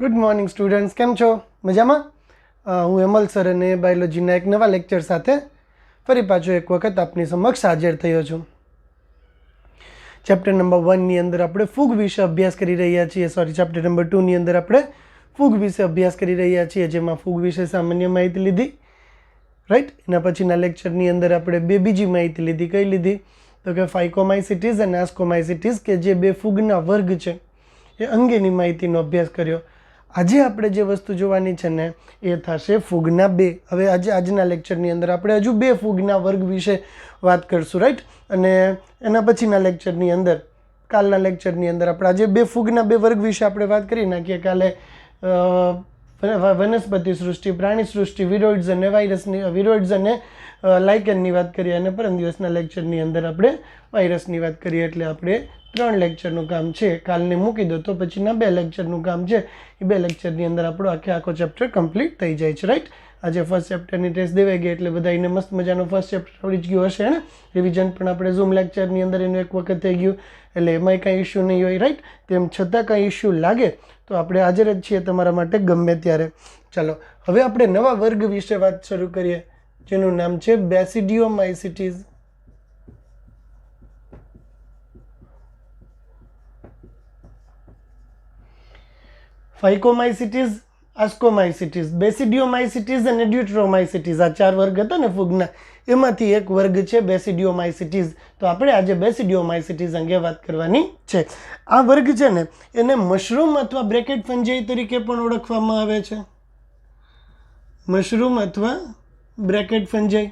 Good morning students, કેમ છો? મજામાં? હું હેમલ સર અને બાયોલોજીના એક નવા લેક્ચર સાથે ફરી પાછો એક વખત આપની સમક્ષ હાજર થયો છું. ચેપ્ટર નંબર 1ની અંદર આપણે ફૂગ વિશે અભ્યાસ કરી રહ્યા છીએ. ચેપ્ટર નંબર 2ની અંદર આપણે ફૂગ વિશે અભ્યાસ કરી રહ્યા છીએ, જેમાં ફૂગ વિશે સામાન્ય માહિતી લીધી, રાઈટ. એના પછીના લેક્ચરની અંદર આપણે બે બીજી માહિતી લીધી. કઈ લીધી? તો કે ફાઇકોમાઇસિટીઝ અને આસ્કોમાઇસિટીઝ, કે જે બે ફૂગના વર્ગ છે એ અંગેની માહિતીનો અભ્યાસ કર્યો. આજે આપણે જે વસ્તુ જોવાની છે ને એ થશે ફૂગના બે. હવે આજના લેક્ચરની અંદર આપણે હજુ બે ફૂગના વર્ગ વિશે વાત કરશું, રાઈટ. અને એના પછીના લેક્ચરની અંદર, કાલના લેક્ચરની અંદર આપણે આજે બે ફૂગના બે વર્ગ વિશે આપણે વાત કરી નાખીએ. કાલે વનસ્પતિ સૃષ્ટિ, પ્રાણી સૃષ્ટિ, વિરોઇડ્સ અને વિરોઇડ્સ અને લાઇકનની વાત કરીએ, અને પરમ દિવસના લેક્ચરની અંદર આપણે વાયરસની વાત કરીએ. એટલે આપણે 3 લેક્ચરનું કામ છે. કાલને મૂકી દો તો પછીના 2 લેક્ચરનું કામ છે. એ 2 લેક્ચરની અંદર આપણો આખો ચેપ્ટર કમ્પ્લીટ થઈ જાય છે, રાઈટ. આજે ફર્સ્ટ ચેપ્ટરની ટેસ્ટ દેવાઈ ગઈ એટલે બધાને મસ્ત મજાનો ફર્સ્ટ ચેપ્ટર આવડી જ ગયું હશે ને. રિવિઝન પણ આપણે ઝૂમ લેક્ચરની અંદર એનું એક વખત થઈ ગયું એટલે એમાંય કાંઈ ઇસ્યુ નહીં હોય, રાઈટ. તેમ છતાં કાંઈ ઇસ્યુ લાગે તો આપણે હાજર જ છીએ તમારા માટે ગમે ત્યારે. ચાલો હવે આપણે નવા વર્ગ વિશે વાત શરૂ કરીએ, જેનું નામ છે બેસિડિયોમાઇસિટીઝ. ફાઇકોમાઇસિટીઝ, આસ્કોમાઇસિટીઝ, બેસિડિયોમાઇસિટીઝ અને ડ્યુટ્રોમાઇસિટીઝ, આ 4 વર્ગ હતા ને ફૂગના, એમાંથી એક વર્ગ છે બેસિડિયોમાઇસિટીઝ. તો આપણે આજે બેસિડિયોમાઇસિટીઝ અંગે વાત કરવાની છે. આ વર્ગ છે ને એને મશરૂમ અથવા બ્રેકેટ ફંજાઈ તરીકે પણ ઓળખવામાં આવે છે. મશરૂમ અથવા બ્રેકેટ ફંજાઈ.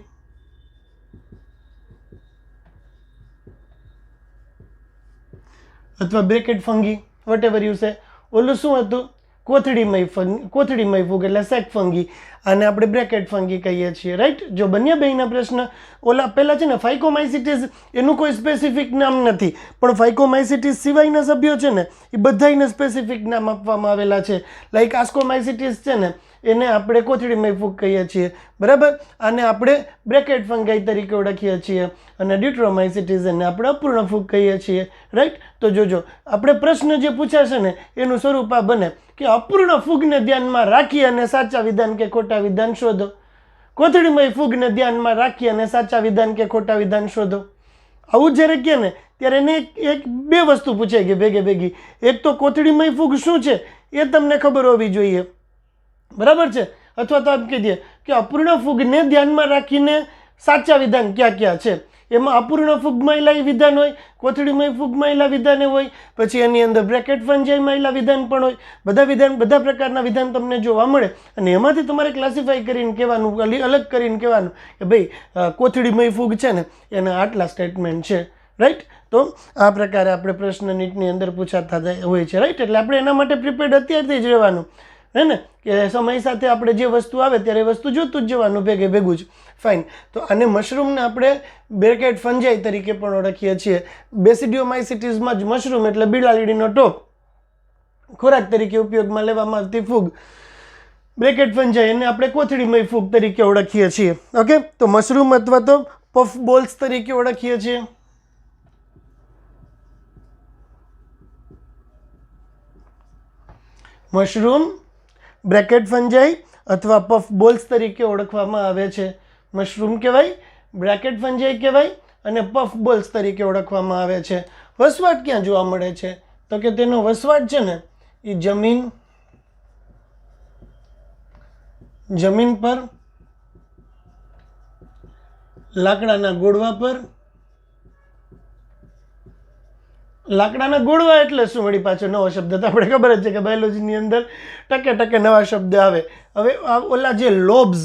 અથવા bracket fungi, whatever you say. ઓલું શું હતું? કોથળીમય ફૂગ એટલે સેક ફંગી, અને આપણે બ્રેકેટ ફંગી કહીએ છીએ, રાઈટ. જો બંને બેયના પ્રશ્ન ઓલા પહેલાં છે ને ફાઇકોમાઇસિટીઝ એનું કોઈ સ્પેસિફિક નામ નથી, પણ ફાઇકોમાઇસિટીઝ સિવાયના સભ્યો છે ને એ બધાને સ્પેસિફિક નામ આપવામાં આવેલા છે. લાઈક આસ્કોમાઇસિટીઝ છે ને એને આપણે કોથળીમય ફૂગ કહીએ છીએ, બરાબર. આને આપણે બ્રેકેટ ફંગાઈ તરીકે ઓળખીએ છીએ, અને ડ્યુટ્રોમાઇસિટીઝ એને આપણે અપૂર્ણ ફૂગ કહીએ છીએ, રાઈટ. તો જોજો આપણે પ્રશ્ન જે પૂછાશે ને એનું સ્વરૂપ આ બને કે અપૂર્ણ ફૂગને ધ્યાનમાં રાખી અને સાચા વિધાન કે ખોટા વિધાન શોધો. કોથળીમય ફૂગને ધ્યાનમાં રાખી અને સાચા વિધાન કે ખોટા વિધાન શોધો. આવું જ્યારે કહે ને ત્યારે એને એક બે વસ્તુ પૂછાઈ ગઈ ભેગી. એક તો કોથળીમય ફૂગ શું છે એ તમને ખબર હોવી જોઈએ, બરાબર છે. અથવા તો આમ કહી દઈએ કે અપૂર્ણ ફૂગને ધ્યાનમાં રાખીને સાચા વિધાન ક્યાં ક્યાં છે. એમાં અપૂર્ણ ફૂગમાં એલા વિધાન હોય, કોથળીમય ફૂગમાં એલા વિધાન હોય, પછી એની અંદર બ્રેકેટ ફંજાઈમાં એલા વિધાન પણ હોય. બધા પ્રકારના વિધાન તમને જોવા મળે, અને એમાંથી તમારે ક્લાસિફાઈ કરીને કહેવાનું, અલગ કરીને કહેવાનું કે ભાઈ કોથળીમય ફૂગ છે ને એના આટલા સ્ટેટમેન્ટ છે, રાઈટ. તો આ પ્રકારે આપણે પ્રશ્ન નીટની અંદર પૂછાતા હોય છે, રાઈટ. એટલે આપણે એના માટે પ્રિપેર્ડ અત્યારથી જ રહેવાનું, હે ને, કે સમય સાથે આપણે જે વસ્તુ આવે ત્યારે એ વસ્તુ જોતું જ જવાનું ભેગું જ. ફાઇન. તો આને મશરૂમને આપણે બ્રેકેટ ફંજાઈ તરીકે પણ ઓળખીએ છીએ. બેસિડિયોમાઇસિટીઝમાં જ મશરૂમ એટલે બિલાડીનો ટોપ ખોરાક તરીકે ઉપયોગમાં લેવામાં આવતી ફૂગ. બ્રેકેટ ફંજાઈ એને આપણે કોથળીમય ફૂગ તરીકે ઓળખીએ છીએ. ઓકે. તો મશરૂમ અથવા તો પફ બોલ્સ તરીકે ઓળખીએ છીએ. મશરૂમ, બ્રેકેટ ફંજાઈ અથવા પફ બોલ્સ તરીકે ઓળખવામાં આવે છે. મશરૂમ કહેવાય, બ્રેકેટ ફંજાઈ કહેવાય, અને પફ બોલ્સ તરીકે ઓળખવામાં આવે છે. વસવાટ ક્યાં જોવા મળે છે? તો કે તેનો વસવાટ છે ને એ જમીન પર, લાકડાના ગોળવા પર. લાકડાના ગોળવા એટલે શું? વળી પાછો નવો શબ્દ તો આપણે ખબર જ છે કે બાયોલોજીની અંદર ટકે નવા શબ્દ આવે. હવે ઓલા જે લોબ્સ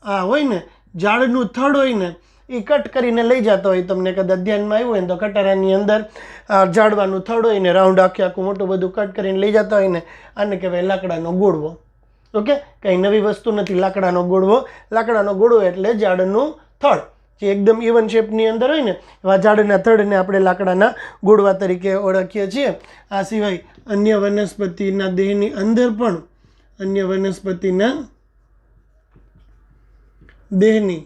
આ હોય ને, ઝાડનું થડ હોય ને, એ કટ કરીને લઈ જતા હોય. તમને કદાચ ધ્યાનમાં આવ્યું હોય ને તો કટારાની અંદર ઝાડવાનું થડ હોય ને રાઉન્ડ આખું મોટું બધું કટ કરીને લઈ જતા હોય ને, આને કહેવાય લાકડાનો ગોળવો. ઓકે. કંઈ નવી વસ્તુ નથી લાકડાનો ગોળવો. લાકડાનો ગોળવો એટલે ઝાડનું થડ જે એકદમ ઇવન શેપની અંદર હોય ને એવા ઝાડના થડને આપણે લાકડાના ગોળવા તરીકે ઓળખીએ છીએ. આ સિવાય અન્ય વનસ્પતિના દેહની અંદર પણ, અન્ય વનસ્પતિના દેહની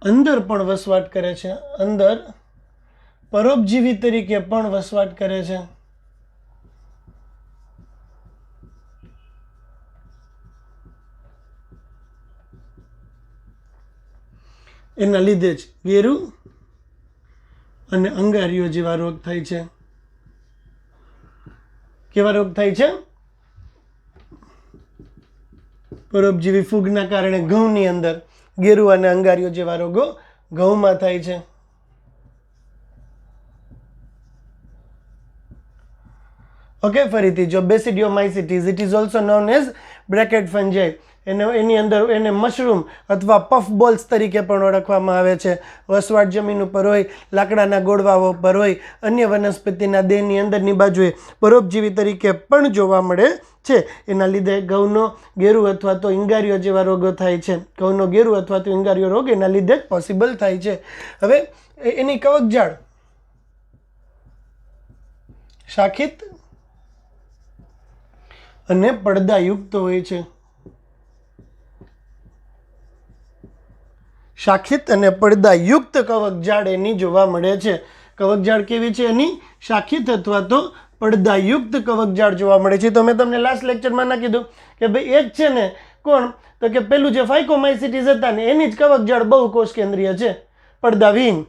અંદર પણ વસવાટ કરે છે. અંદર પરોપજીવી તરીકે પણ વસવાટ કરે છે. એના લીધે જ ગેરુ અને અંગારીઓ જેવા રોગ થાય છે. કેવા રોગ થાય છે? પરોપજીવી ફૂગના કારણે ઘઉંની અંદર ગેરુ અને અંગારીઓ જેવા રોગો ઘઉંમાં થાય છે. ઓકે, ફરીથી જો basidiomycetes, it is also known as bracket fungi, એની અંદર એને મશરૂમ અથવા પફ બોલ્સ તરીકે પણ ઓળખવામાં આવે છે. વસવાટ જમીન ઉપર હોય, લાકડાના ગોળવાઓ પર હોય, અન્ય વનસ્પતિના દેહની અંદરની બાજુએ પરોપજીવી તરીકે પણ જોવા મળે છે. એના લીધે ઘઉંનો ગેરુ અથવા તો ઇંગારીઓ જેવા રોગો થાય છે. ઘઉંનો ગેરુ અથવા તો ઇંગારીઓ રોગ એના લીધે જ પોસિબલ થાય છે. હવે એની કવકજાળ શાખિત અને પડદાયુક્ત હોય છે. શાખિત અને પડદાયુક્ત કવકજાળ એની જોવા મળે છે. કવકજાળ કેવી છે એની? શાખિત અથવા તો પડદાયુક્ત કવકજાળ જોવા મળે છે. તો મેં તમને લાસ્ટ લેક્ચરમાં ના કીધું કે ભાઈ એક છે ને કોણ, તો કે પેલું જે ફાઇકોમાઇસિટીસ હતા ને એની જ કવકજાળ બહુ કોષ કેન્દ્રીય છે, પડદાવિહીન.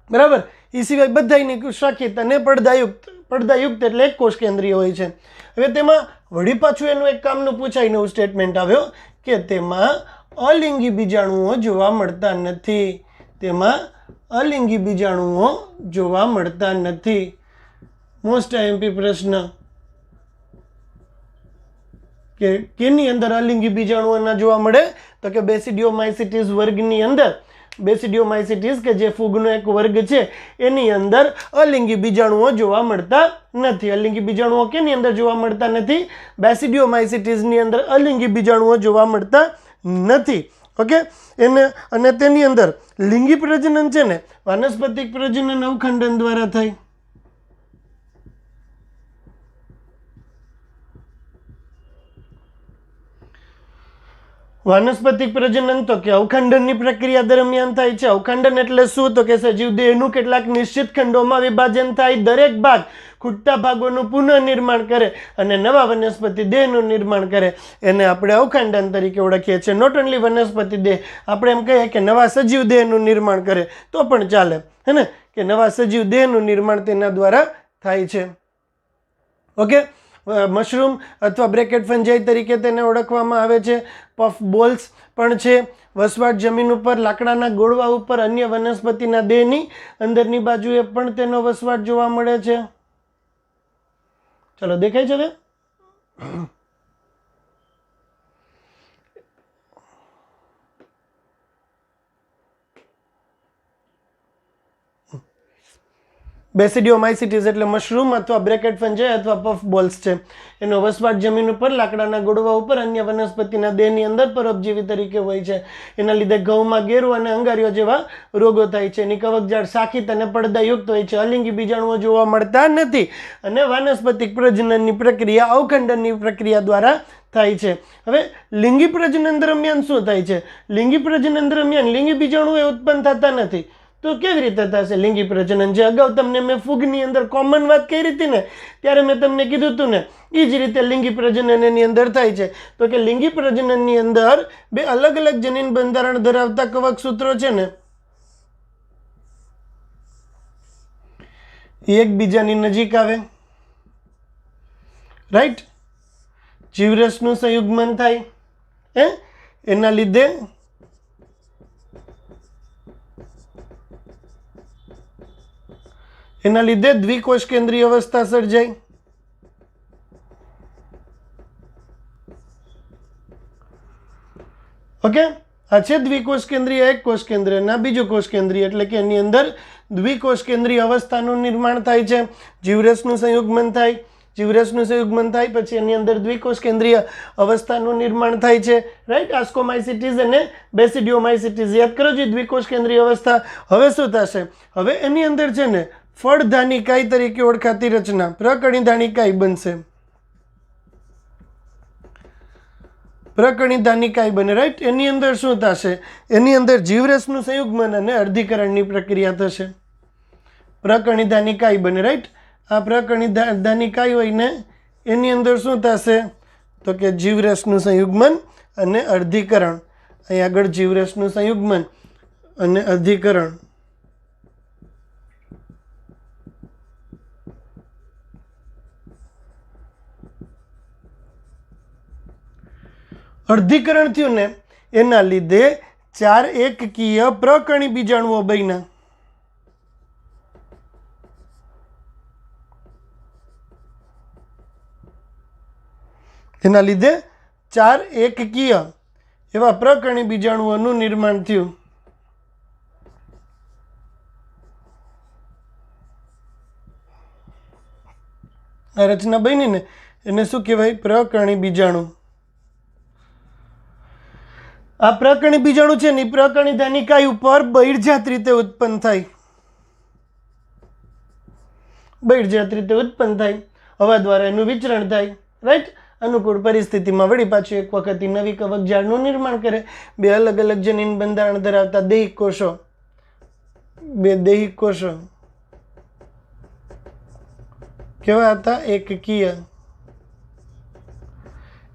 બરાબર? એ સિવાય બધાની શાખિત અને પડદાયુક્ત એટલે એક કોષ કેન્દ્રીય હોય છે. હવે તેમાં વળી પાછું એનું એક કામનું પૂછાય નવું સ્ટેટમેન્ટ આવ્યો કે તેમાં અલિંગી બીજાણુઓ જોવા મળતા નથી. તેમાં અલિંગી બીજાણુઓ જોવા મળતા નથી. મોસ્ટ આઈએમપી પ્રશ્ન કે કેની અંદર અલિંગી બીજાણુઓ ના જોવા મળે? તો કે બેસિડિયોમાઇસિટીસ વર્ગની અંદર, બેસિડિયોમાઇસિટીસ કે જે ફૂગનો એક વર્ગ છે એની અંદર અલિંગી બીજાણુઓ જોવા મળતા નથી. અલિંગી બીજાણુઓ કેની અંદર જોવા મળતા નથી? બેસિડિયોમાઇસિટીસની અંદર અલિંગી બીજાણુઓ જોવા મળતા નથી. ઓકે, એને અને તેની અંદર લિંગી પ્રજનન છે ને વાનસ્પતિક પ્રજનન અવખંડન દ્વારા થાય. વાનસ્પતિક પ્રજનન તો કે અવખંડનની પ્રક્રિયા દરમિયાન થાય છે. અવખંડન એટલે શું? તો કે સજીવ દેહનું કેટલાક નિશ્ચિત ખંડોમાં વિભાજન થાય, દરેક ભાગ ખૂટતા ભાગોનું પુનઃનિર્માણ કરે અને નવા વનસ્પતિ દેહનું નિર્માણ કરે. એને આપણે અવખંડન તરીકે ઓળખીએ છીએ. નોટ ઓનલી વનસ્પતિ દેહ, આપણે એમ કહીએ કે નવા સજીવ દેહનું નિર્માણ કરે તો પણ ચાલે, હે ને, કે નવા સજીવ દેહનું નિર્માણ તેના દ્વારા થાય છે. ઓકે, મશરૂમ અથવા બ્રેકેટ ફંજાઈ તરીકે તેને ઓળખવામાં આવે છે. પફ બોલ્સ પણ છે. વસવાટ જમીન ઉપર, લાકડાના ગોળવા ઉપર, અન્ય વનસ્પતિના દેહની અંદરની બાજુએ પણ તેનો વસવાટ જોવા મળે છે. ચલો, દેખાય છે હવે? બેસિડિયોમાઇસિટીસ એટલે મશરૂમ અથવા બ્રેકેટ ફંજાઈ અથવા પફ બોલ્સ છે. એનો વસવાટ જમીન ઉપર, લાકડાના ગોળવા ઉપર, અન્ય વનસ્પતિના દેહની અંદર પરોપજીવી તરીકે હોય છે. એના લીધે ઘઉંમાં ગેરુ અને અંગારીઓ જેવા રોગો થાય છે. એની કવકજાળ શાખિત અને પડદાયુક્ત હોય છે. અલિંગી બીજાણુઓ જોવા મળતા નથી અને વાનસ્પતિક પ્રજનનની પ્રક્રિયા અવખંડનની પ્રક્રિયા દ્વારા થાય છે. હવે લિંગી પ્રજનન દરમિયાન શું થાય છે? લિંગી પ્રજનન દરમિયાન લિંગી બીજાણુઓ ઉત્પન્ન થતા નથી. તો કેવી રીતે થશે લિંગી પ્રજનન? જે અગાઉ તમને મેં ફૂગની અંદર કોમન વાત કરી હતી ને, ત્યારે મેં તમને કીધું હતું ને, એ જ રીતે લિંગી પ્રજનન એની અંદર થાય છે. તો કે લિંગી પ્રજનનની અંદર બે અલગ અલગ જનીન બંધારણ ધરાવતા કવક સૂત્રો છે ને એ એકબીજાની નજીક આવે, રાઈટ? જીવરસનું સંયુગ્મન થાય, એના લીધે દ્વિકોષ કેન્દ્રીય અવસ્થા સર્જાય. ઓકે, આ છે દ્વિકોષ કેન્દ્રીય એક કોષ કેન્દ્રીય ના બીજું કોષ કેન્દ્રીય, એટલે કે એની અંદર દ્વિકોષ કેન્દ્રીય અવસ્થાનું નિર્માણ થાય છે. જીવરસનું સંયુગ્મન થાય. જીવરસનું સંયુગ્મન થાય પછી એની અંદર દ્વિકોષ કેન્દ્રીય અવસ્થાનું નિર્માણ થાય છે, રાઈટ? આસ્કોમાઇસિટીસ અને બેસિડિયોમાઇસિટીસ યાદ કરો છો, દ્વિકોષ કેન્દ્રીય અવસ્થા. હવે શું થશે? હવે એની અંદર છે ને ફળધાનિકાય તરીકે ઓળખાતી રચના પ્રકણિધાનિકાય બનશે. પ્રકણિધાનિકાય બને, રાઈટ? એની અંદર શું થશે? એની અંદર જીવરસનું સંયુગ્મન અને અર્ધીકરણની પ્રક્રિયા થશે. પ્રકણિધાનિકાય બને, રાઈટ? આ પ્રકણિધાનિકાય હોય ને એની અંદર શું થશે? તો કે જીવરસનું સંયુગ્મન અને અર્ધીકરણ. અહીં આગળ જીવરસનું સંયુગ્મન અને અધિકરણ. અર્ધીકરણ થયું ને એના લીધે 4 એકકીય પ્રકરણી બીજાણુઓ બન્યા. એના લીધે 4 એકકીય એવા પ્રકરણી બીજાણુઓનું નિર્માણ થયું. આ રચના બની ને એને શું કહેવાય? પ્રકરણી બીજાણુ. આ પ્રકરણી બીજાણુ છે ને પ્રકરણી ધનિકાય ઉપર બહિર્જાત રીતે ઉત્પન્ન થાય. બહિર્જાત રીતે ઉત્પન્ન થાય, હવા દ્વારા એનું વિચરણ થાય, રાઈટ. અનુકૂળ પરિસ્થિતિમાં વળી પાછું એક વખત નવી કવક જાળનું નિર્માણ કરે. 2 અલગ અલગ જનીન બંધારણ ધરાવતા દૈહિક કોષો, 2 દૈહિક કોષો કેવા હતા? એકકીય.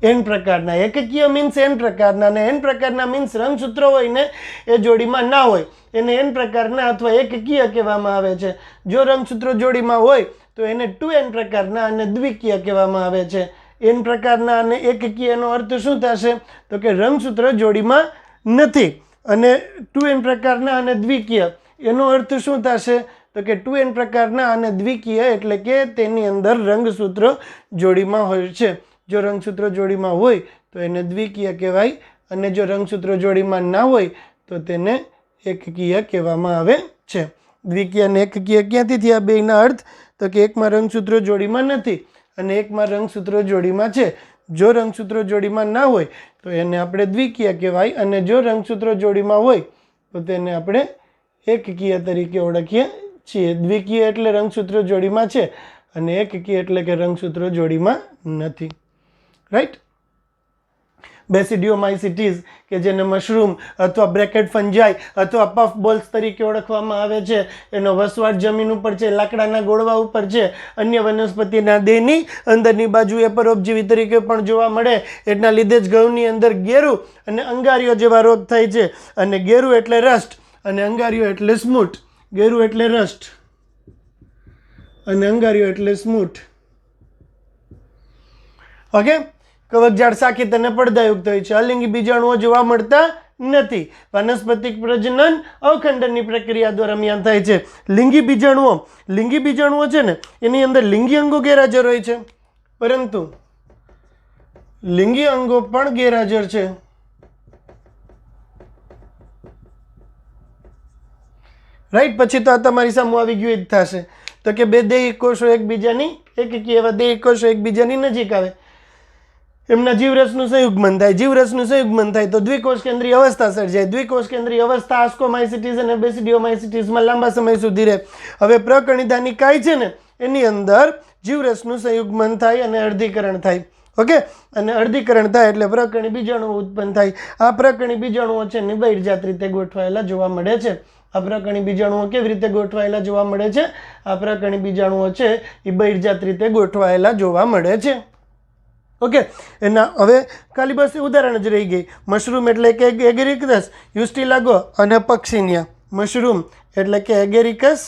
એન પ્રકારના. એકકીય મીન્સ એન પ્રકારના, અને એન પ્રકારના મીન્સ રંગસૂત્રો હોય ને એ જોડીમાં ના હોય એને એન પ્રકારના અથવા એકકીય કહેવામાં આવે છે. જો રંગસૂત્રો જોડીમાં હોય તો એને 2n પ્રકારના અને દ્વિકીય કહેવામાં આવે છે. એન પ્રકારના અને એકકીયનો અર્થ શું થશે? તો કે રંગસૂત્ર જોડીમાં નથી. અને 2n પ્રકારના અને દ્વિકીય એનો અર્થ શું થશે? તો કે 2n પ્રકારના અને દ્વિકીય એટલે કે તેની અંદર રંગસૂત્ર જોડીમાં હોય છે. જો રંગસૂત્ર જોડીમાં હોય તો એને દ્વિકીય કહેવાય, અને જો રંગસૂત્ર જોડીમાં ના હોય તો તેને એકકીય કહેવામાં આવે છે. દ્વિકીય અને એકકીય ક્યાંથી થયા બેયના અર્થ? તો કે એકમાં રંગસૂત્રો જોડીમાં નથી અને એકમાં રંગસૂત્રો જોડીમાં છે. જો રંગસૂત્રો જોડીમાં ના હોય તો એને આપણે દ્વિકીય કહેવાય, અને જો રંગસૂત્રો જોડીમાં હોય તો તેને આપણે એકકીય તરીકે ઓળખીએ છીએ. દ્વિકીય એટલે રંગસૂત્રો જોડીમાં છે અને એકકીય એટલે કે રંગસૂત્રો જોડીમાં નથી, રાઈટ. બેસિડિયોમાઇસિટીસ કે જેને મશરૂમ અથવા બ્રેકેટ ફંજાઈ અથવા પફ બોલ્સ તરીકે ઓળખવામાં આવે છે, એનો વસવાટ જમીન ઉપર છે, લાકડાના ગોળવા ઉપર છે, અન્ય વનસ્પતિના દેહની અંદરની બાજુએ પરોપજીવી તરીકે પણ જોવા મળે. એટલા લીધે જ ઘઉંની અંદર ગેરુ અને અંગારીઓ જેવા રોગ થાય છે. અને ગેરુ એટલે રસ્ટ અને અંગારીઓ એટલે સ્મૂટ. ગેરુ એટલે રસ્ટ અને અંગારીઓ એટલે સ્મૂટ. ઓકે. કવકજાળ શાખિત અને પડદાયુક્ત હોય છે. અલિંગી બીજાણુઓ જોવા મળતા નથી. વાનસ્પતિક પ્રજનન અવખંડનની પ્રક્રિયા દરમિયાન થાય છે. લિંગી બીજાણુઓ છે ને એની અંદર લિંગી અંગો ગેરહાજર હોય છે, પરંતુ લિંગી અંગો પણ ગેરહાજર છે. રાઈટ. પછી તો આ તમારી સામે આવી ગયું જ થશે. તો કે 2 દૈહિક કોષો એકબીજાની એકકીય એવા દૈહિક કોષો એકબીજાની નજીક આવે, એમના જીવરસનું સંયુગ્મન થાય. જીવરસનું સંયુગ્મન થાય તો દ્વિકોષ કેન્દ્રીય અવસ્થા સર્જાય. દ્વિકોષ કેન્દ્રીય અવસ્થા આસ્કોમાઇસિટીસ અને બેસિડિયોમાઇસિટીસમાં લાંબા સમય સુધી રહે. હવે પ્રકરણી ધનિકાય છે ને એની અંદર જીવરસનું સંયુગ્મન થાય અને અર્ધીકરણ થાય. ઓકે. અને અર્ધીકરણ થાય એટલે પ્રકરણી બીજાણુઓ ઉત્પન્ન થાય. આ પ્રકરણી બીજાણુઓ છે ને બહિર્જાત રીતે ગોઠવાયેલા જોવા મળે છે. આ પ્રકરણી બીજાણુઓ કેવી રીતે ગોઠવાયેલા જોવા મળે છે? આ પ્રકરણી બીજાણુઓ છે એ બહિર્જાત રીતે ગોઠવાયેલા જોવા મળે છે. ઓકે. એના હવે ખાલી બસ ઉદાહરણ જ રહી ગઈ. મશરૂમ એટલે કે એગેરિકસ, યુસ્ટિલાગો અને પક્ષીનિયા. મશરૂમ એટલે કે એગેરિકસ,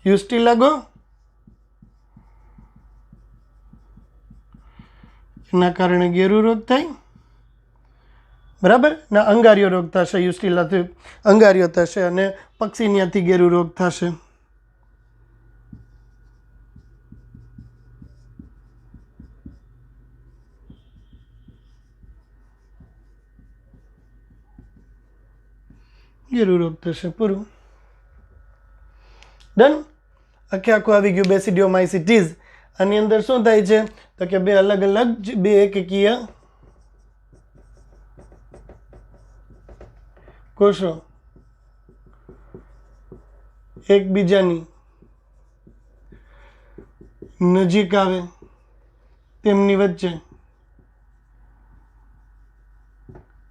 યુસ્ટિલાગો, એના કારણે ગેરુ રોગ થાય, બરાબર. ના અંગારીઓ રોગ થશે, યુસ્ટિલાથી અંગારીઓ થશે અને પક્ષીનિયાથી ગેરુ રોગ થશે. ગેરુ રોગ થશે. પૂરું. ડન. આખું આવી ગયું બેસિડિયોમાઇસિટીસ. આની અંદર શું થાય છે? તો કે 2 અલગ અલગ 2 એકકીય કોષો એકબીજાની નજીક આવે, તેમની વચ્ચે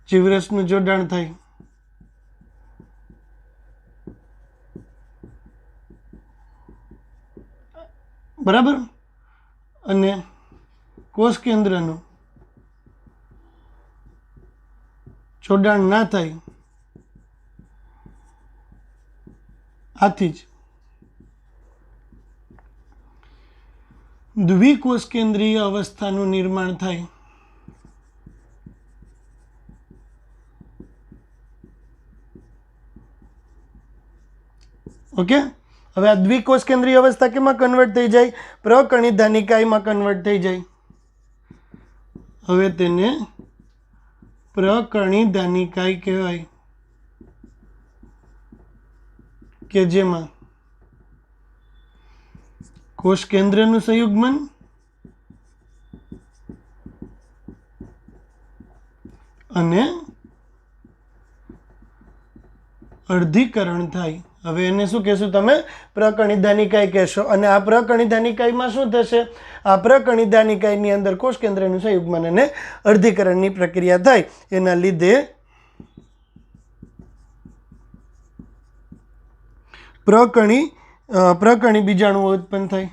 જીવરસનું જોડાણ થાય. બરાબર. અને કોષ કેન્દ્રનું જોડાણ ના થાય, આથી જ દ્વિકોષ કેન્દ્રીય અવસ્થાનું નિર્માણ થાય. ઓકે, હવે આ દ્વિકોષ કેન્દ્રીય અવસ્થા કેમાં કન્વર્ટ થઈ જાય? પ્રકણિત નિકાયમાં કન્વર્ટ થઈ જાય. હવે તેને પ્રકણિત નિકાય કહેવાય, કે જેમાં કોષ કેન્દ્રનું સંયુગ્મન અને અર્ધીકરણ થાય. હવે એને શું કહેશું તમે? પ્રકણિત નિકાય કહેશો. અને આ પ્રકણિત નિકાયમાં શું થશે? આ પ્રકણિત નિકાયની અંદર કોષ કેન્દ્રનું સંયુગ્મન અને અર્ધીકરણની પ્રક્રિયા થાય. એના લીધે પ્રકણી બીજાણુઓ ઉત્પન્ન થાય.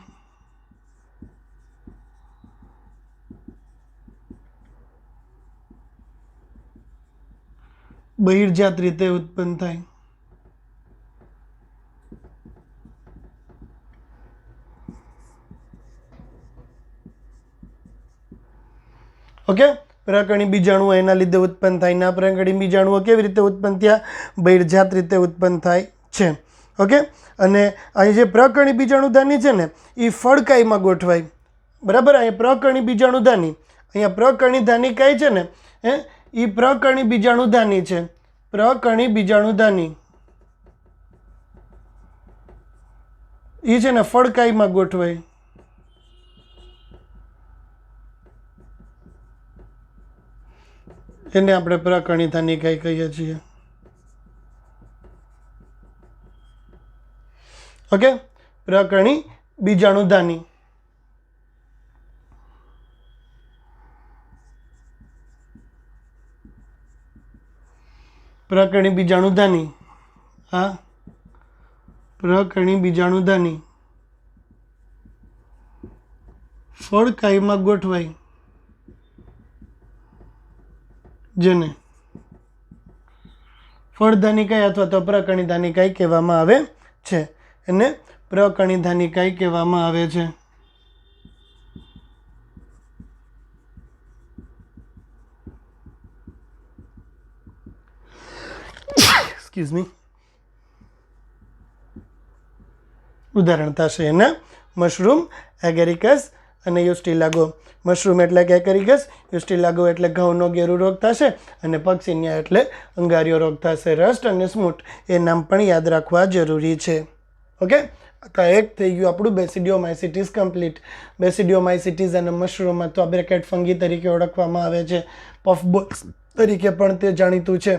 બહિર્જાત રીતે ઉત્પન્ન થાય. ઓકે, પ્રકણી બીજાણુઓ એના લીધે ઉત્પન્ન થાય. ના પ્રકણી બીજાણુઓ કેવી રીતે ઉત્પન્ન થયા? બહિર્જાત રીતે ઉત્પન્ન થાય છે. ઓકે, અને અહીં જે પ્રકણી બીજાણુધાની છે ને એ ફળકાઈમાં ગોઠવાય. બરાબર, અહીંયા પ્રકણી બીજાણુધાની, અહીંયા પ્રકણી ધાનિકાય છે ને એ પ્રકણી બીજાણુધાની છે. પ્રકણી બીજાણુધાની એ છે ને ફળકાઈમાં ગોઠવાય. એને આપણે પ્રકણી ધાનિકાય કહીએ છીએ. ઓકે, પ્રકરણી બીજાણુધાની. પ્રકરણી બીજાણુધાની, હા, પ્રકરણી બીજાણુધાની ફળકાઈમાં ગોઠવાય, જેને ફળધાનિકાય અથવા તો પ્રકરણી ધાનિકાય કહેવામાં આવે છે. એને પ્રકરણી ધાનિકાય કહેવામાં આવે છે. Excuse me. ઉદાહરણ થશે એના મશરૂમ, એગેરિકસ અને યુસ્ટિલાગો. મશરૂમ એટલે કે એગેરિકસ, યુસ્ટિલાગો એટલે ઘઉંનો ગેરુ રોગ થશે, અને પક્ષીન્યા એટલે અંગારિયો રોગ થશે. રસ્ટ અને સ્મૂટ એ નામ પણ યાદ રાખવા જરૂરી છે. ઓકે, તો એક થઈ ગયું આપણું બેસિડિયોમાઇસિટીસ કમ્પ્લીટ. બેસિડિયોમાઇસિટીસ અને મશરૂમમાં તો આ બ્રેકેટ ફંગી તરીકે ઓળખવામાં આવે છે. પફબોલ્સ તરીકે પણ તે જાણીતું છે.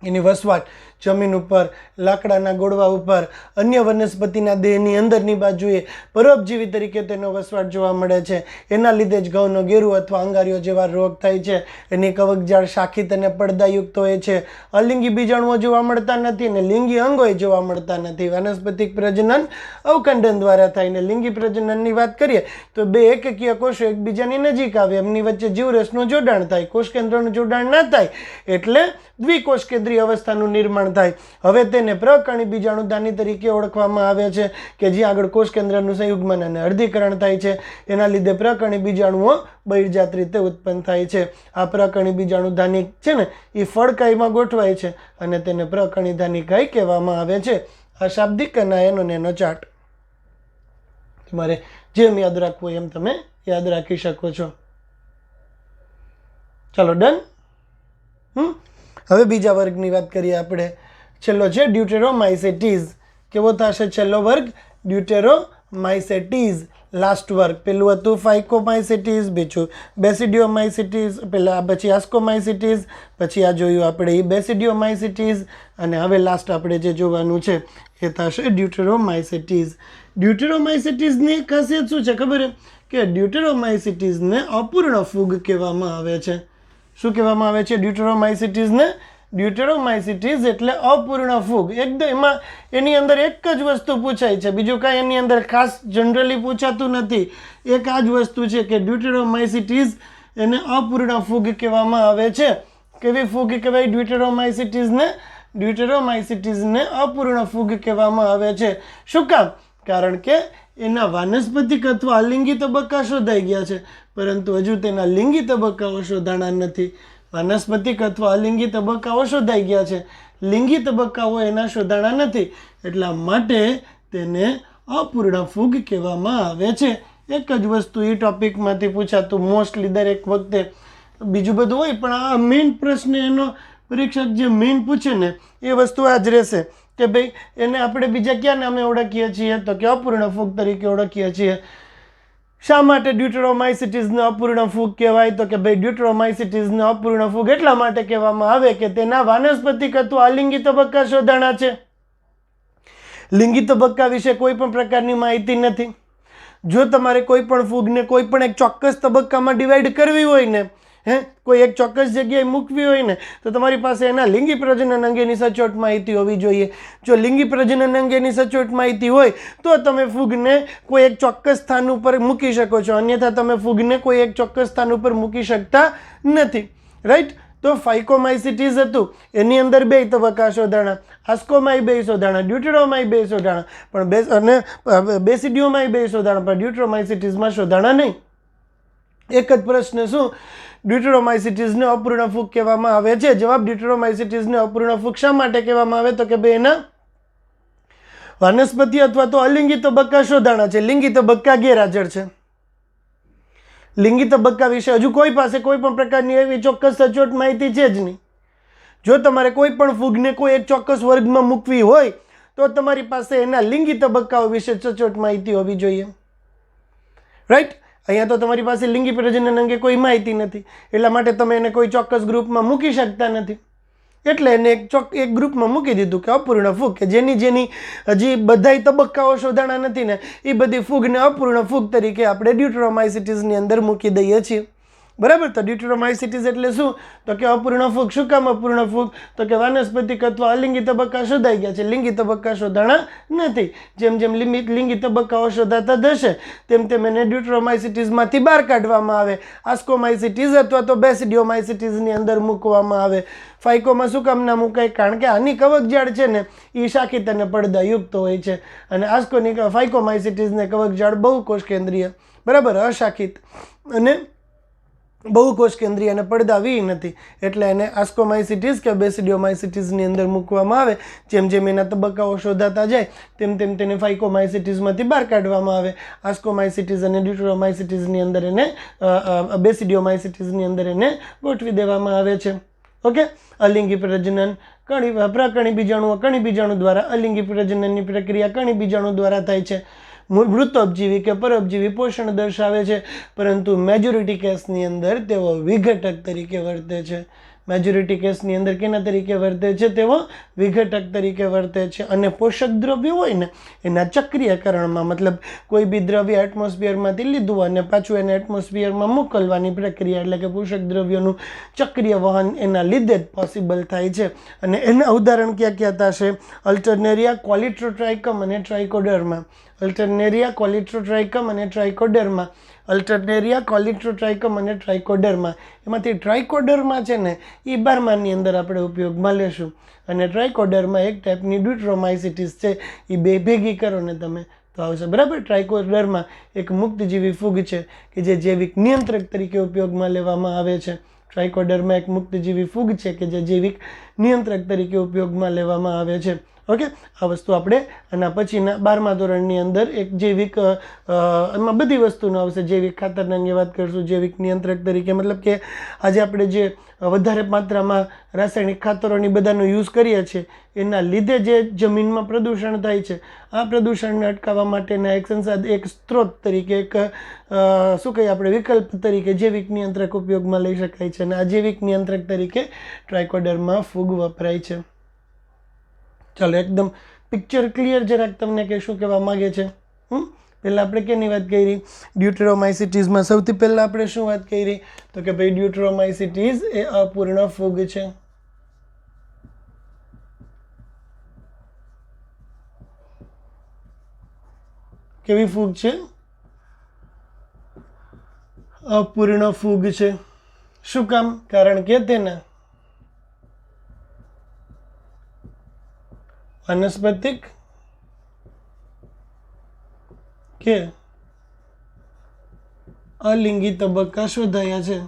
એની વસવાટ જમીન ઉપર, લાકડાના ગોળવા ઉપર, અન્ય વનસ્પતિના દેહની અંદરની બાજુએ પરોપજીવી તરીકે તેનો વસવાટ જોવા મળે છે. એના લીધે જ ઘઉંનો ગેરુ અથવા અંગારિયો જેવા રોગ થાય છે. એની કવકજાળ શાખિત અને પડદાયુક્ત હોય છે. અલિંગી બીજાણુઓ જોવા મળતા નથી અને લિંગી અંગોય જોવા મળતા નથી. વાનસ્પતિક પ્રજનન અવખંડન દ્વારા થાય. ને લિંગી પ્રજનનની વાત કરીએ તો બે એકકીય કોષો એકબીજાની નજીક આવે, એમની વચ્ચે જીવરસનું જોડાણ થાય. કોષ કેન્દ્રનું જોડાણ ના થાય એટલે દ્વિકોષ કેન્દ્રીય અવસ્થાનું નિર્માણ થાય. હવે તેને પ્રકરણી બીજાણુધાની તરીકે ઓળખવામાં આવે છે, કે જ્યાં આગળ કોષ કેન્દ્રનું સંયુગ્મન અને અર્ધીકરણ થાય છે. એના લીધે પ્રકરણી બીજાણુઓ બહિર્જાત રીતે ઉત્પન્ન થાય છે. આ પ્રકરણી બીજાણુધાની છે ને એ ફળકાઈમાં ગોઠવાય છે અને તેને પ્રકરણી ધાનિકાય કહેવામાં આવે છે. આ શાબ્દિક અને એનો ચાર્ટ તમારે જેમ યાદ રાખવું એમ તમે યાદ રાખી શકો છો. ચાલો, ડન. હવે બીજા વર્ગની વાત કરીએ આપણે. છેલ્લો છે ડ્યુટેરોમાઇસેટીઝ. કેવો થશે છેલ્લો વર્ગ? ડ્યુટેરોમાઇસેટીઝ. લાસ્ટ વર્ગ. પેલું હતું ફાઇકોમાઇસેટીઝ, બીજું બેસિડિયોમાઇસેટીઝ, પછી આસ્કોમાઇસેટીઝ, પછી આ જોયું આપણે એ બેસિડિયોમાઇસેટીઝ, અને હવે લાસ્ટ આપણે જે જોવાનું છે એ થશે ડ્યુટેરોમાઇસેટીઝ. ડ્યુટેરોમાઇસેટીઝની ખાસિયત શું છે ખબર કે ડ્યુટેરોમાઇસેટીઝને અપૂર્ણ ફૂગ કહેવામાં આવે છે. શું કહેવામાં આવે છે? ડ્યુટેરોમાઇસેટીઝને ડ્યુટેરોમાઇસિટીઝ એટલે અપૂર્ણ ફૂગ. એકદમ એમાં એની અંદર એક જ વસ્તુ પૂછાય છે, બીજું કાંઈ એની અંદર ખાસ જનરલી પૂછાતું નથી. એક આ જ વસ્તુ છે કે ડ્યુટેરોમાઇસિટીઝ એને અપૂર્ણ ફૂગ કહેવામાં આવે છે. કેવી ફૂગ કહેવાય ડ્યુટેરોમાઇસિટીઝને? ડ્યુટેરોમાઇસિટીઝને અપૂર્ણ ફૂગ કહેવામાં આવે છે. શું કામ? કારણ કે એના વાનસ્પતિક અથવા અલિંગી તબક્કા શોધાઈ ગયા છે, પરંતુ હજુ તેના લિંગી તબક્કાઓ શોધાણા નથી. વાનસ્પતિક અથવા અલિંગી તબક્કાઓ શોધાઈ ગયા છે, લિંગી તબક્કાઓ એના શોધાણા નથી, એટલા માટે તેને અપૂર્ણ ફૂગ કહેવામાં આવે છે. એક જ વસ્તુ એ ટોપિકમાંથી પૂછાતું મોસ્ટલી દરેક વખતે. બીજું બધું હોય પણ આ મેઇન પ્રશ્ન એનો પરીક્ષક જે મેઇન પૂછે ને એ વસ્તુ આ જ રહેશે કે ભાઈ એને આપણે બીજા ક્યાં નામે ઓળખીએ છીએ? તો કે અપૂર્ણ ફૂગ તરીકે ઓળખીએ છીએ. શા માટે ડ્યુટેરોમાઇસિટીઝને અપૂર્ણ ફૂગ કહેવાય? તો કે ભાઈ ડ્યુટેરોમાઇસિટીઝને અપૂર્ણ ફૂગ એટલા માટે કહેવામાં આવે કે તેના વાનસ્પતિક અથવા અલિંગી તબક્કા શોધાણા છે, લિંગી તબક્કા વિશે કોઈ પણ પ્રકારની માહિતી નથી. જો તમારે કોઈ પણ ફૂગને કોઈ પણ એક ચોક્કસ તબક્કામાં ડિવાઈડ કરવી હોય ને, કોઈ એક ચોક્કસ જગ્યાએ મૂકવી હોય ને, તો તમારી પાસે એના લિંગી પ્રજનન અંગેની સચોટ માહિતી હોવી જોઈએ. જો લિંગી પ્રજનન અંગેની સચોટ માહિતી હોય તો તમે ફૂગને કોઈ એક ચોક્કસ સ્થાન ઉપર મૂકી શકો છો, અન્યથા તમે ફૂગને કોઈ એક ચોક્કસ સ્થાન ઉપર મૂકી શકતા નથી. રાઈટ? તો ફાઇકોમાઇસિટીઝ હતું, એની અંદર 2 તબક્કા શોધાણા, આસ્કોમાઈ 2 શોધાણા, ડ્યુટેરોમાઈ 2 શોધાણા, પણ બેસિડિયોમાઈ 2 શોધાણા, પણ ડ્યુટેરોમાઇસિટીઝમાં શોધાણા નહીં. એક જ પ્રશ્ન, શું ડ્યુટેરોમાઇસિટીઝને અપૂર્ણ ફૂગ કહેવામાં આવે છે? જવાબ, ડ્યુટેરોમાઇસિટીઝને અપૂર્ણ ફૂગ શા માટે કહેવામાં આવે? તો કે ભાઈ એના વાનસ્પતિ અથવા તો અલિંગી તબક્કા શોધાણા છે, લિંગી તબક્કા ગેરહાજર છે. લિંગી તબક્કા વિશે હજુ કોઈ પાસે કોઈ પણ પ્રકારની એવી ચોક્કસ સચોટ માહિતી છે જ નહીં. જો તમારે કોઈ પણ ફૂગને કોઈ એક ચોક્કસ વર્ગમાં મૂકવી હોય તો તમારી પાસે એના લિંગી તબક્કાઓ વિશે સચોટ માહિતી હોવી જોઈએ. રાઈટ? અહીંયા તો તમારી પાસે લિંગી પ્રજનન અંગે કોઈ માહિતી નથી, એટલા માટે તમે એને કોઈ ચોક્કસ ગ્રુપમાં મૂકી શકતા નથી. એટલે એને એક ગ્રુપમાં મૂકી દીધું કે અપૂર્ણ ફૂગ, કે જેની હજી બધાય તબક્કાઓ શોધાણા નથી ને એ બધી ફૂગને અપૂર્ણ ફૂગ તરીકે આપણે ડ્યુટેરોમાઇસિટીઝની અંદર મૂકી દઈએ છીએ. બરાબર? તો ડ્યુટેરોમાઇસિટીઝ એટલે શું? તો કે અપૂર્ણ ફૂગ. શું કામ અપૂર્ણ ફૂગ? તો કે વાનસ્પતિક અથવા અલિંગી તબક્કા શોધાઈ ગયા છે, લિંગી તબક્કા શોધાણા નથી. જેમ જેમ લિંગી તબક્કાઓ શોધાતા જશે તેમ તેમ એને ડ્યુટેરોમાઇસિટીઝમાંથી બહાર કાઢવામાં આવે, આસ્કોમાઇસિટીઝ અથવા તો બેસિડિયોમાઇસિટીઝની અંદર મૂકવામાં આવે. ફાઇકોમાં શું કામ ના મુકાય? કારણ કે આની કવકજાળ છે ને એ શાખિત અને પડદાયુક્ત હોય છે, અને ફાઇકોમાઇસિટીઝને કવકજાળ બહુકોષ કેન્દ્રીય, બરાબર, અશાખિત અને બહુકોષ કેન્દ્રીય અને પડદાવિહીન નથી, એટલે એને આસ્કોમાઇસિટીઝ કે બેસિડિયોમાઇસિટીઝની અંદર મૂકવામાં આવે. જેમ જેમ એના તબક્કાઓ શોધાતા જાય તેમ તેમ તેને ફાઇકોમાઇસિટીઝમાંથી બહાર કાઢવામાં આવે. આસ્કોમાઇસિટીઝ અને ડ્યુટેરોમાઇસિટીઝની અંદર એને બેસિડિયોમાઇસિટીઝની અંદર એને ગોઠવી દેવામાં આવે છે. ઓકે? અલિંગી પ્રજનન પ્રકણી બીજાણુ દ્વારા અલિંગી પ્રજનનની પ્રક્રિયા કણી બીજાણુ દ્વારા થાય છે. મૃતોપજીવી કે પરોપજીવી પોષણ દર્શાવે છે, પરંતુ મેજોરિટી કેસની અંદર તેઓ વિઘટક તરીકે વર્તે છે. મેજોરિટી કેસની અંદર કેના તરીકે વર્તે છે? તેઓ વિઘટક તરીકે વર્તે છે. અને પોષક દ્રવ્ય હોય ને એના ચક્રીયકરણમાં, મતલબ કોઈ બી દ્રવ્ય એટમોસ્ફિયરમાંથી લીધું અને પાછું એને એટમોસ્ફિયરમાં મોકલવાની પ્રક્રિયા, એટલે કે પોષક દ્રવ્યોનું ચક્રીય વહન એના લીધે જ પોસિબલ થાય છે. અને એના ઉદાહરણ ક્યાં ક્યાં થશે? અલ્ટરનેરિયા, કોલિટ્રોટ્રાઇકમ અને ટ્રાઇકોડર્મા. અલ્ટરનેરિયા, કોલિટ્રોટ્રાઇકમ અને ટ્રાઇકોડર્મા. અલ્ટરનેરિયા, કોલિટ્રોટ્રાઇકમ અને ટ્રાઇકોડર્મા. એમાંથી ટ્રાઇકોડર્મા છે ને એ 12માની અંદર આપણે ઉપયોગમાં લેશું, અને ટ્રાઇકોડર્મા એક ટાઈપની ડ્યુટેરોમાઇસિટીઝ છે, એ બે ભેગી કરો ને તમે તો આવશે. બરાબર? ટ્રાઇકોડર્મા એક મુક્તજીવી ફૂગ છે કે જે જૈવિક નિયંત્રક તરીકે ઉપયોગમાં લેવામાં આવે છે. ટ્રાઇકોડર્મા એક મુક્તજીવી ફૂગ છે કે જે જૈવિક નિયંત્રક તરીકે ઉપયોગમાં લેવામાં આવે છે. ઓકે? આ વસ્તુ આપણે આના પછીના 12મા ધોરણની અંદર એક જૈવિક, એમાં બધી વસ્તુનો આવશે. જૈવિક ખાતરના અંગે વાત કરીશું, જૈવિક નિયંત્રક તરીકે, મતલબ કે આજે આપણે જે વધારે માત્રામાં રાસાયણિક ખાતરોની બધાનો યુઝ કરીએ છીએ એના લીધે જે જમીનમાં પ્રદૂષણ થાય છે, આ પ્રદૂષણને અટકાવવા માટેના એક સ્ત્રોત તરીકે, એક શું કહીએ આપણે વિકલ્પ તરીકે જૈવિક નિયંત્રક ઉપયોગમાં લઈ શકાય છે. અને આ જૈવિક નિયંત્રક તરીકે ટ્રાઇકોડર્મા ફૂગ વપરાય છે. ચાલો, એકદમ પિક્ચર ક્લિયર જરાક તમને કે શું કહેવા માગે છે? પહેલાં આપણે કેની વાત કરી? ડ્યુટેરોમાઇસિટીઝમાં સૌથી પહેલાં આપણે શું વાત કરી? તો કે ભાઈ ડ્યુટેરોમાઇસિટીઝ એ અપૂર્ણ ફૂગ છે. કેવી ફૂગ છે? અપૂર્ણ ફૂગ છે. શું કામ? કારણ કે તેના વાનસ્પતિક કે અલિંગી તબક્કા શોધાયા છે.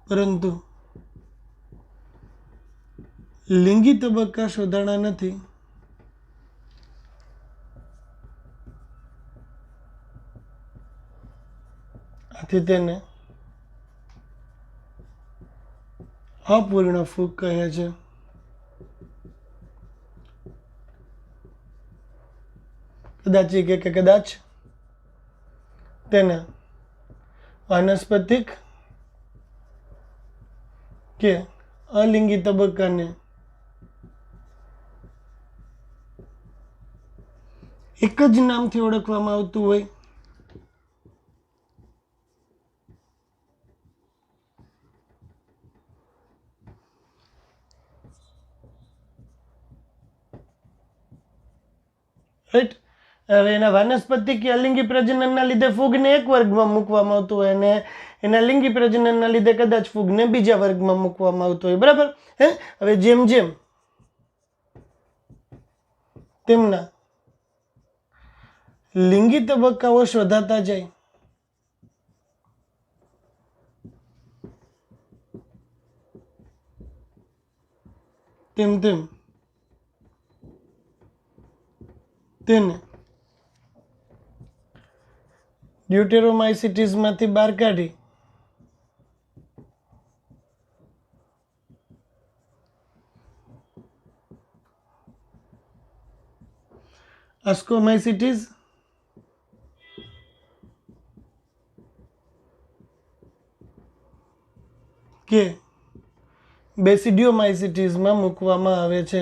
પરંતુ લિંગી તબક્કા શોધાણા નથી. આથી તેને અપૂર્ણ ફૂગ કહે છે. કદાચી કે કદાચ તેના વાનસ્પતિક કે અલિંગી તબક્કાને એક જ નામથી ઓળખવામાં આવતું હોય. રાઈટ. હવે એના વાનસ્પતિક કે અલિંગી પ્રજનનના લીધે ફૂગને એક વર્ગમાં મૂકવામાં આવતું હોય અને એના લિંગી પ્રજનનના લીધે કદાચ ફૂગને બીજા વર્ગમાં મૂકવામાં આવતો હોય. બરાબર. હવે જેમ જેમ તેમના લિંગી તબક્કાઓ શોધાતા જાય તેમ તેમ તેને ડ્યુટેરોમાઇસિટીસમાંથી બહાર કાઢી ascomycetes કે બેસિડિયોમાઇસિટીસમાં મૂકવામાં આવે છે.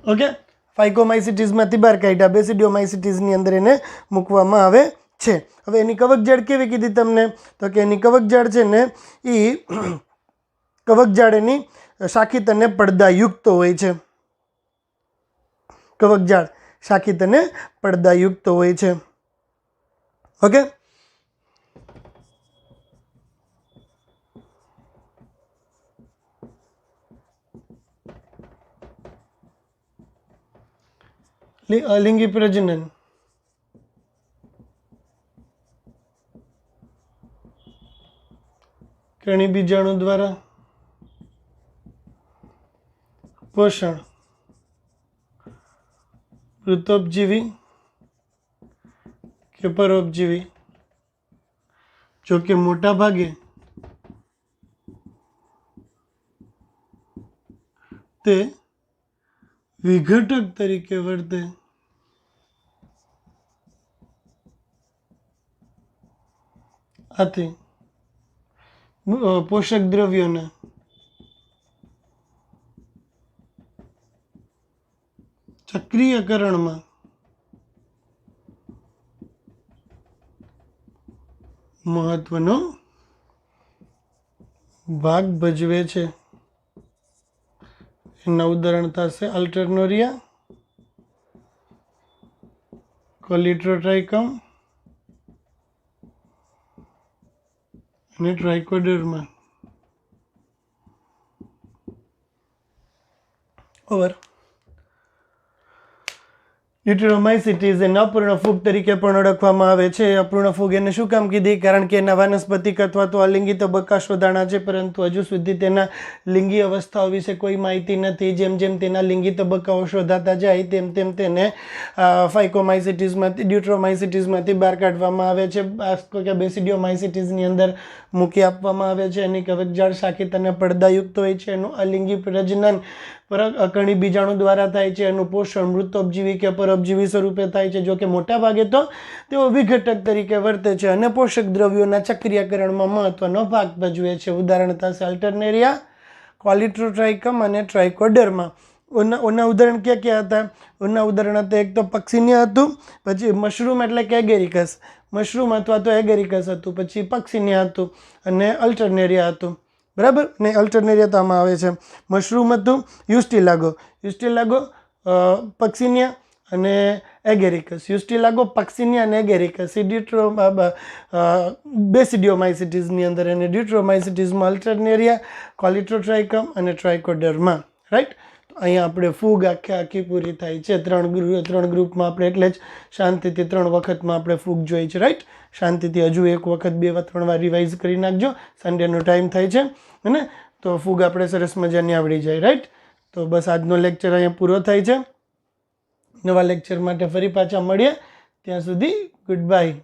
ઓકે. ફાઇકોમાઇસિટીસમાંથી બહાર કાઢ્યા, બેસિડિયોમાઇસિટીસની અંદર એને મૂકવામાં આવે છે. હવે એની કવકજાળ કેવી કીધી તમને? તો કે એની કવકજાળ છે ને એ કવકજાળ એની શાખિત અને પડદાયુક્ત હોય છે. કવકજાળ શાખિત અને પડદાયુક્ત હોય છે. ઓકે. અલિંગી પ્રજનન કણી બીજાણુ દ્વારા પોષણ મૃતોપજીવી કે પરોપજીવી, જો કે મોટા ભાગે તે વિઘટક તરીકે વર્તે. આથી પોષક દ્રવ્યોના સક્રિયકરણમાં મહત્વનો ભાગ ભજવે છે. એના ઉદાહરણ થશે અલ્ટરનોરિયા, કોલિટ્રોટ્રાઇકમ અને ટ્રાઇકોડર્મા. ઓવર. ડ્યુટેરોમાઇસિટીસ એને અપૂર્ણ ફૂગ તરીકે પણ ઓળખવામાં આવે છે. અપૂર્ણ ફૂગ એને શું કામ કીધી? કારણ કે એના વાનસ્પતિક અથવા તો અલિંગી તબક્કા શોધાણા છે, પરંતુ હજુ સુધી તેના લિંગી અવસ્થાઓ વિશે કોઈ માહિતી નથી. જેમ જેમ તેના લિંગી તબક્કાઓ શોધાતા જાય તેમ તેમ તેને ફાઇકોમાઇસિટીસમાંથી ડ્યુટેરોમાઇસિટીસમાંથી બહાર કાઢવામાં આવે છે. બેસિડિયોમાઇસિટીસની અંદર મૂકી આપવામાં આવે છે. એની કવકજાળ શાખિત અને પડદાયુક્ત હોય છે. એનું અલિંગી પ્રજનન કણી બીજાણુ દ્વારા થાય છે. એનું પોષણ મૃતોપજીવી કે પરોપજીવી સ્વરૂપે થાય છે. જો કે મોટા ભાગે તો તેઓ વિઘટક તરીકે વર્તે છે અને પોષક દ્રવ્યોના ચક્રીયકરણમાં મહત્વનો ભાગ ભજવે છે. ઉદાહરણ થશે અલ્ટરનેરિયા, કોલિટ્રોટ્રાઇકમ અને ટ્રાઇકોડર્મા. ઓના ઉદાહરણ ક્યાં ક્યાં હતા? ઓના ઉદાહરણ હતા એક તો પક્ષીનિયા હતું, પછી મશરૂમ એટલે કે એગેરિકસ, મશરૂમ અથવા તો એગેરિકસ હતું, પછી પક્ષીનિયા હતું અને અલ્ટરનેરિયા હતું. બરાબર ને, અલ્ટરનેરિયા તો આમાં આવે છે. મશરૂમ હતું યુસ્ટિલાગો, યુસ્ટિલાગો પક્ષીનિયા અને એગેરિકસ, યુસ્ટિલાગો પક્ષીનિયા અને એગેરિકસ એ બેસિડિયોમાઇસિટીસની અંદર, અને ડ્યુટ્રોમાઇસિટીસમાં અલ્ટરનેરિયા, કોલિટ્રોટ્રાઇકમ અને ટ્રાઇકોડર્મા. રાઈટ, અહીંયા આપણે ફૂગ આખી પૂરી થાય છે. ત્રણ ગ્રુપમાં આપણે, એટલે જ શાંતિથી 3 વખતમાં આપણે ફૂગ જોઈ છે. રાઈટ, શાંતિથી હજુ 1 વખત 2 વાર 3 વાર રિવાઇઝ કરી નાખજો. સન્ડેનો ટાઈમ થાય છે અને તો ફૂગ આપણે સરસ મજાની આવડી જાય. રાઈટ, તો બસ આજનો લેક્ચર અહીંયા પૂરો થાય છે. નવા લેક્ચર માટે ફરી પાછા મળીએ. ત્યાં સુધી ગુડ બાય.